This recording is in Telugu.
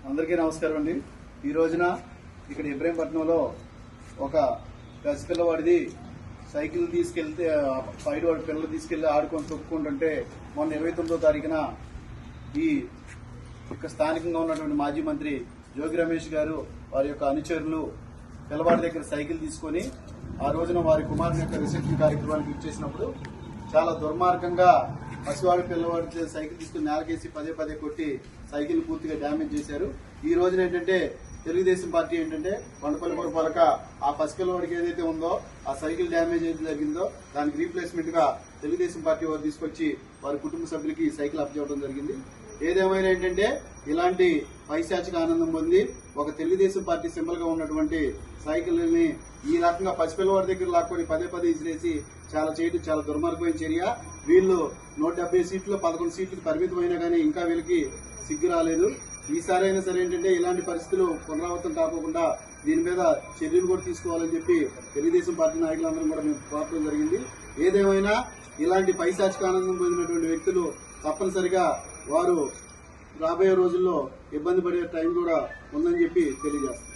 అందరికీ నమస్కారం అండి. ఈ రోజున ఇక్కడ ఇబ్రహీంపట్నంలో ఒక పసిపిల్లవాడిది సైకిల్ తీసుకెళ్తే సైడ్ వాడి పిల్లలు తీసుకెళ్లి ఆడుకొని తొక్కుకుంటుంటే మొన్న 29వ తారీఖున ఈ ఇక్కడ స్థానికంగా ఉన్నటువంటి మాజీ మంత్రి జోగి రమేష్ గారు వారి యొక్క అనుచరులు పిల్లవాడి దగ్గర సైకిల్ తీసుకొని ఆ రోజున వారి కుమారుని యొక్క రిసెప్షన్ కార్యక్రమానికి ఇచ్చేసినప్పుడు చాలా దుర్మార్గంగా పసివాడి పిల్లవాడి సైకిల్ తీసుకుని నేలకేసి పదే పదే కొట్టి సైకిల్ పూర్తిగా డ్యామేజ్ చేశారు. ఈ రోజున ఏంటంటే తెలుగుదేశం పార్టీ ఏంటంటే వండపల్లి పొరపాలక ఆ పసిపిల్లవాడికి ఏదైతే ఉందో ఆ సైకిల్ డ్యామేజ్ ఏదైతే జరిగిందో దానికి రీప్లేస్మెంట్ గా తెలుగుదేశం పార్టీ వారు తీసుకొచ్చి వారి కుటుంబ సభ్యులకి సైకిల్ అప్పచెప్పడం జరిగింది. ఏదేమైనా ఏంటంటే ఇలాంటి పైశాచిక ఆనందం పొంది ఒక తెలుగుదేశం పార్టీ సింబల్ గా ఉన్నటువంటి సైకిల్ ని ఈ రకంగా పసిపిల్లవాడి దగ్గర లాక్కొని పదే పదే ఇసిరేసి చేయడం చాలా దుర్మార్గమైన చర్య. వీళ్ళు 170 సీట్లు 11 సీట్లకు పరిమితమైనా కానీ ఇంకా వీళ్ళకి సిగ్గు రాలేదు. ఈసారి అయినా సరే ఏంటంటే ఇలాంటి పరిస్థితులు పునరావృతం కాకుండా దీని మీద చర్యలు కూడా తీసుకోవాలని చెప్పి తెలుగుదేశం పార్టీ నాయకులందరం కూడా మేము కోరడం జరిగింది. ఏదేమైనా ఇలాంటి పైశాచిక ఆనందం పొందినటువంటి వ్యక్తులు తప్పనిసరిగా వారు రాబోయే రోజుల్లో ఇబ్బంది పడే టైం కూడా ఉందని చెప్పి తెలియజేస్తాం.